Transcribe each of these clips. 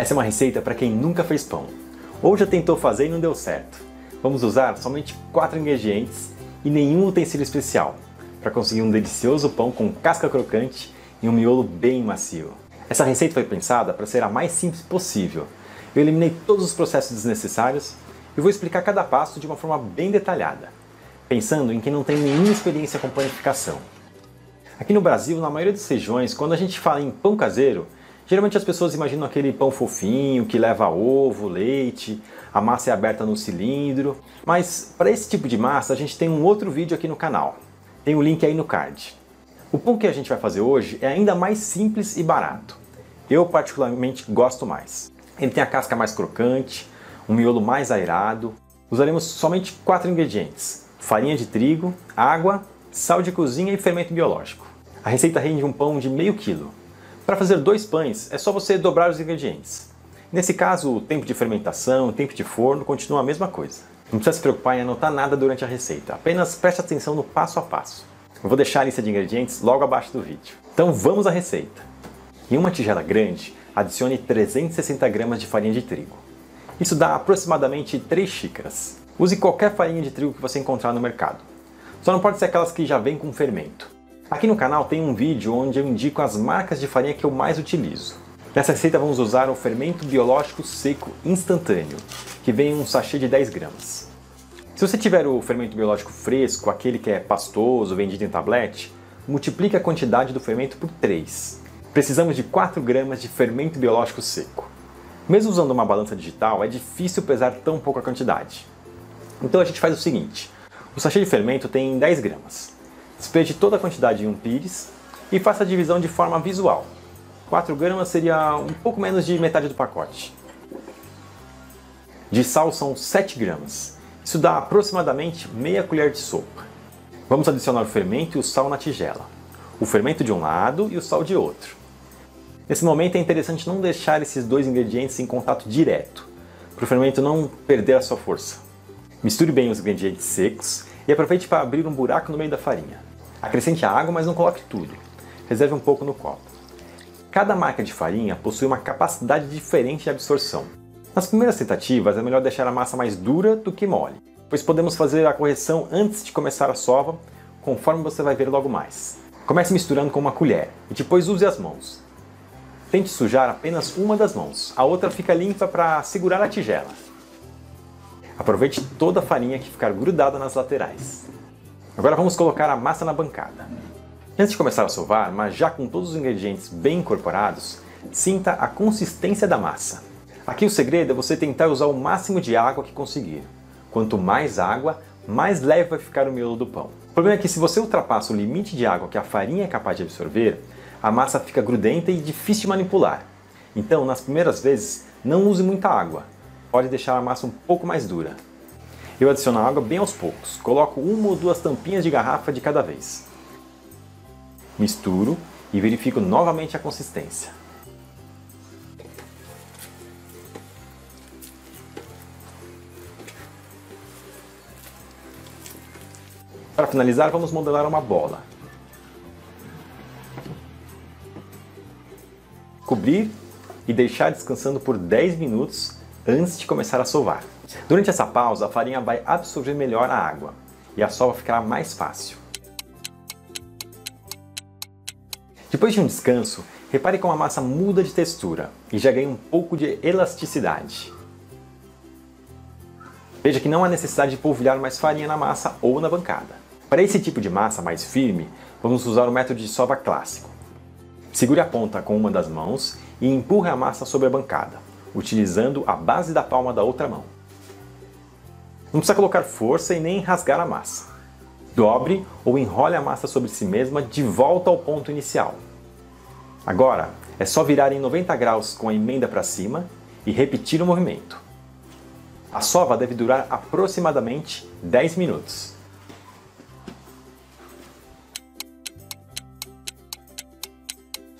Essa é uma receita para quem nunca fez pão, ou já tentou fazer e não deu certo. Vamos usar somente 4 ingredientes e nenhum utensílio especial, para conseguir um delicioso pão com casca crocante e um miolo bem macio. Essa receita foi pensada para ser a mais simples possível. Eu eliminei todos os processos desnecessários e vou explicar cada passo de uma forma bem detalhada, pensando em quem não tem nenhuma experiência com panificação. Aqui no Brasil, na maioria das regiões, quando a gente fala em pão caseiro, geralmente as pessoas imaginam aquele pão fofinho que leva ovo, leite, a massa é aberta no cilindro. Mas para esse tipo de massa a gente tem um outro vídeo aqui no canal. Tem o link aí no card. O pão que a gente vai fazer hoje é ainda mais simples e barato. Eu particularmente gosto mais. Ele tem a casca mais crocante, um miolo mais aerado. Usaremos somente 4 ingredientes: farinha de trigo, água, sal de cozinha e fermento biológico. A receita rende um pão de meio quilo. Para fazer 2 pães é só você dobrar os ingredientes. Nesse caso, o tempo de fermentação, o tempo de forno continua a mesma coisa. Não precisa se preocupar em anotar nada durante a receita, apenas preste atenção no passo a passo. Eu vou deixar a lista de ingredientes logo abaixo do vídeo. Então vamos à receita. Em uma tigela grande, adicione 360 gramas de farinha de trigo. Isso dá aproximadamente 3 xícaras. Use qualquer farinha de trigo que você encontrar no mercado. Só não pode ser aquelas que já vêm com fermento. Aqui no canal tem um vídeo onde eu indico as marcas de farinha que eu mais utilizo. Nessa receita vamos usar o fermento biológico seco instantâneo, que vem em um sachê de 10 gramas. Se você tiver o fermento biológico fresco, aquele que é pastoso, vendido em tablete, multiplique a quantidade do fermento por 3. Precisamos de 4 gramas de fermento biológico seco. Mesmo usando uma balança digital, é difícil pesar tão pouca quantidade. Então a gente faz o seguinte: o sachê de fermento tem 10 gramas. Despeje toda a quantidade em um pires e faça a divisão de forma visual. 4 gramas seria um pouco menos de metade do pacote. De sal são 7 gramas. Isso dá aproximadamente meia colher de sopa. Vamos adicionar o fermento e o sal na tigela. O fermento de um lado e o sal de outro. Nesse momento é interessante não deixar esses 2 ingredientes em contato direto, para o fermento não perder a sua força. Misture bem os ingredientes secos e aproveite para abrir um buraco no meio da farinha. Acrescente a água, mas não coloque tudo. Reserve um pouco no copo. Cada marca de farinha possui uma capacidade diferente de absorção. Nas primeiras tentativas é melhor deixar a massa mais dura do que mole, pois podemos fazer a correção antes de começar a sova, conforme você vai ver logo mais. Comece misturando com uma colher e depois use as mãos. Tente sujar apenas uma das mãos, a outra fica limpa para segurar a tigela. Aproveite toda a farinha que ficar grudada nas laterais. Agora vamos colocar a massa na bancada. Antes de começar a sovar, mas já com todos os ingredientes bem incorporados, sinta a consistência da massa. Aqui o segredo é você tentar usar o máximo de água que conseguir. Quanto mais água, mais leve vai ficar o miolo do pão. O problema é que se você ultrapassa o limite de água que a farinha é capaz de absorver, a massa fica grudenta e difícil de manipular. Então, nas primeiras vezes, não use muita água. Pode deixar a massa um pouco mais dura. Eu adiciono a água bem aos poucos. Coloco 1 ou 2 tampinhas de garrafa de cada vez. Misturo e verifico novamente a consistência. Para finalizar, vamos modelar uma bola. Cobrir e deixar descansando por 10 minutos antes de começar a sovar. Durante essa pausa, a farinha vai absorver melhor a água e a sova ficará mais fácil. Depois de um descanso, repare como a massa muda de textura e já ganha um pouco de elasticidade. Veja que não há necessidade de polvilhar mais farinha na massa ou na bancada. Para esse tipo de massa mais firme, vamos usar o método de sova clássico. Segure a ponta com uma das mãos e empurre a massa sobre a bancada, utilizando a base da palma da outra mão. Não precisa colocar força e nem rasgar a massa. Dobre ou enrole a massa sobre si mesma de volta ao ponto inicial. Agora, é só virar em 90 graus com a emenda para cima e repetir o movimento. A sova deve durar aproximadamente 10 minutos.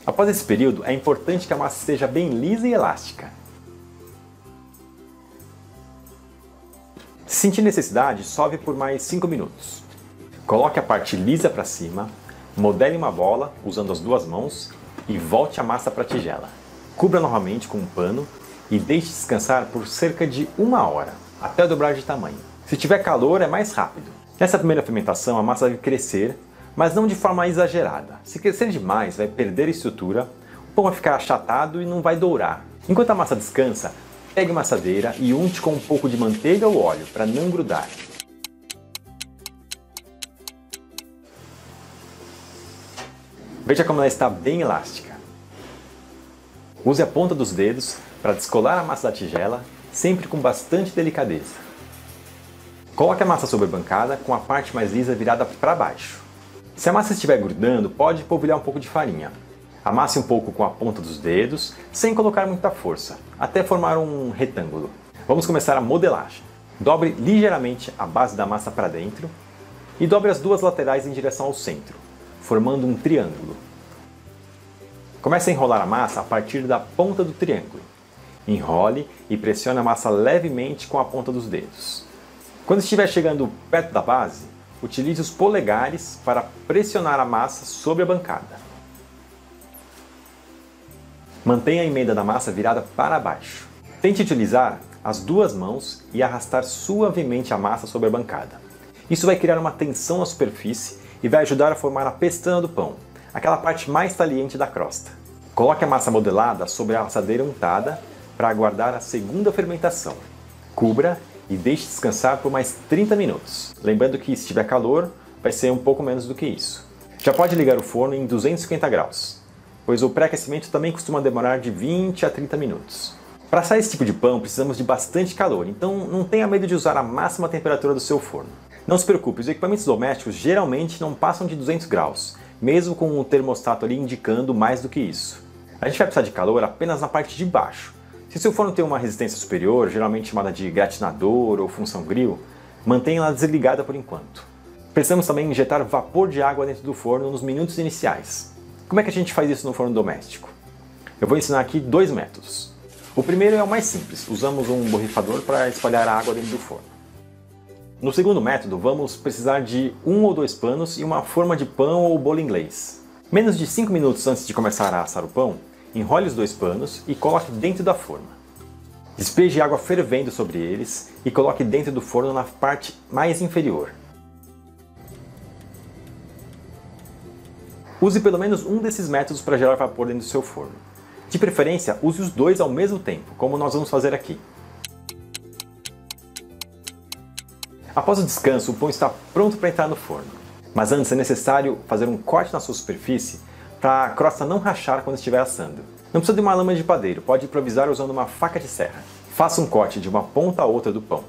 Após esse período, é importante que a massa esteja bem lisa e elástica. Se sentir necessidade, sove por mais 5 minutos. Coloque a parte lisa para cima, modele uma bola usando as 2 mãos e volte a massa para a tigela. Cubra novamente com um pano e deixe descansar por cerca de 1 hora, até dobrar de tamanho. Se tiver calor, é mais rápido. Nessa primeira fermentação, a massa deve crescer, mas não de forma exagerada. Se crescer demais, vai perder estrutura, o pão vai ficar achatado e não vai dourar. Enquanto a massa descansa, pegue uma assadeira e unte com um pouco de manteiga ou óleo para não grudar. Veja como ela está bem elástica. Use a ponta dos dedos para descolar a massa da tigela, sempre com bastante delicadeza. Coloque a massa sobre a bancada com a parte mais lisa virada para baixo. Se a massa estiver grudando, pode polvilhar um pouco de farinha. Amasse um pouco com a ponta dos dedos, sem colocar muita força, até formar um retângulo. Vamos começar a modelagem. Dobre ligeiramente a base da massa para dentro e dobre as duas laterais em direção ao centro, formando um triângulo. Comece a enrolar a massa a partir da ponta do triângulo. Enrole e pressione a massa levemente com a ponta dos dedos. Quando estiver chegando perto da base, utilize os polegares para pressionar a massa sobre a bancada. Mantenha a emenda da massa virada para baixo. Tente utilizar as duas mãos e arrastar suavemente a massa sobre a bancada. Isso vai criar uma tensão na superfície e vai ajudar a formar a pestana do pão, aquela parte mais saliente da crosta. Coloque a massa modelada sobre a assadeira untada para aguardar a segunda fermentação. Cubra e deixe descansar por mais 30 minutos. Lembrando que se tiver calor, vai ser um pouco menos do que isso. Já pode ligar o forno em 250 graus, pois o pré-aquecimento também costuma demorar de 20 a 30 minutos. Para assar esse tipo de pão, precisamos de bastante calor, então não tenha medo de usar a máxima temperatura do seu forno. Não se preocupe, os equipamentos domésticos geralmente não passam de 200 graus, mesmo com o termostato ali indicando mais do que isso. A gente vai precisar de calor apenas na parte de baixo. Se seu forno tem uma resistência superior, geralmente chamada de gratinador ou função grill, mantenha-la desligada por enquanto. Precisamos também injetar vapor de água dentro do forno nos minutos iniciais. Como é que a gente faz isso no forno doméstico? Eu vou ensinar aqui 2 métodos. O primeiro é o mais simples, usamos um borrifador para espalhar a água dentro do forno. No segundo método, vamos precisar de 1 ou 2 panos e uma forma de pão ou bolo inglês. Menos de 5 minutos antes de começar a assar o pão, enrole os 2 panos e coloque dentro da forma. Despeje água fervendo sobre eles e coloque dentro do forno na parte mais inferior. Use pelo menos um desses métodos para gerar vapor dentro do seu forno. De preferência, use os 2 ao mesmo tempo, como nós vamos fazer aqui. Após o descanso, o pão está pronto para entrar no forno. Mas antes é necessário fazer um corte na sua superfície para a crosta não rachar quando estiver assando. Não precisa de uma lâmina de padeiro, pode improvisar usando uma faca de serra. Faça um corte de uma ponta a outra do pão.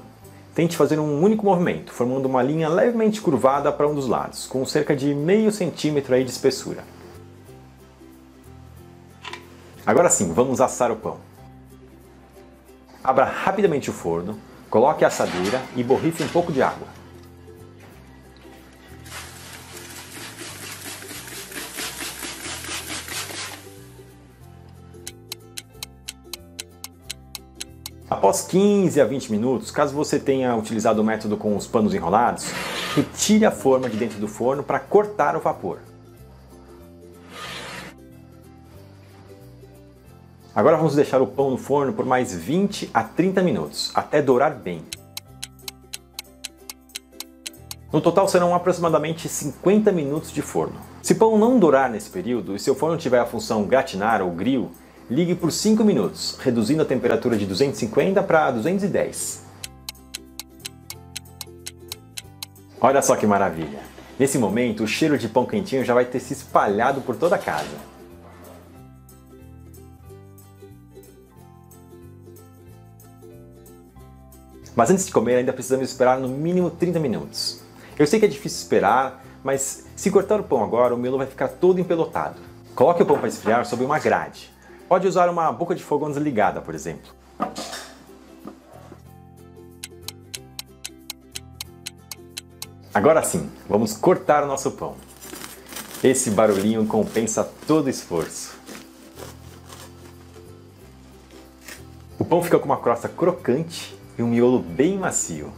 Tente fazer um único movimento, formando uma linha levemente curvada para um dos lados, com cerca de meio centímetro aí de espessura. Agora sim, vamos assar o pão. Abra rapidamente o forno, coloque a assadeira e borrife um pouco de água. Após 15 a 20 minutos, caso você tenha utilizado o método com os panos enrolados, retire a forma de dentro do forno para cortar o vapor. Agora vamos deixar o pão no forno por mais 20 a 30 minutos, até dourar bem. No total serão aproximadamente 50 minutos de forno. Se o pão não dourar nesse período e seu forno tiver a função gratinar ou grill, ligue por 5 minutos, reduzindo a temperatura de 250 para 210. Olha só que maravilha! Nesse momento, o cheiro de pão quentinho já vai ter se espalhado por toda a casa. Mas antes de comer, ainda precisamos esperar no mínimo 30 minutos. Eu sei que é difícil esperar, mas se cortar o pão agora, o miolo vai ficar todo empelotado. Coloque o pão para esfriar sob uma grade. Pode usar uma boca de fogão desligada, por exemplo. Agora sim, vamos cortar o nosso pão. Esse barulhinho compensa todo o esforço. O pão fica com uma crosta crocante e um miolo bem macio.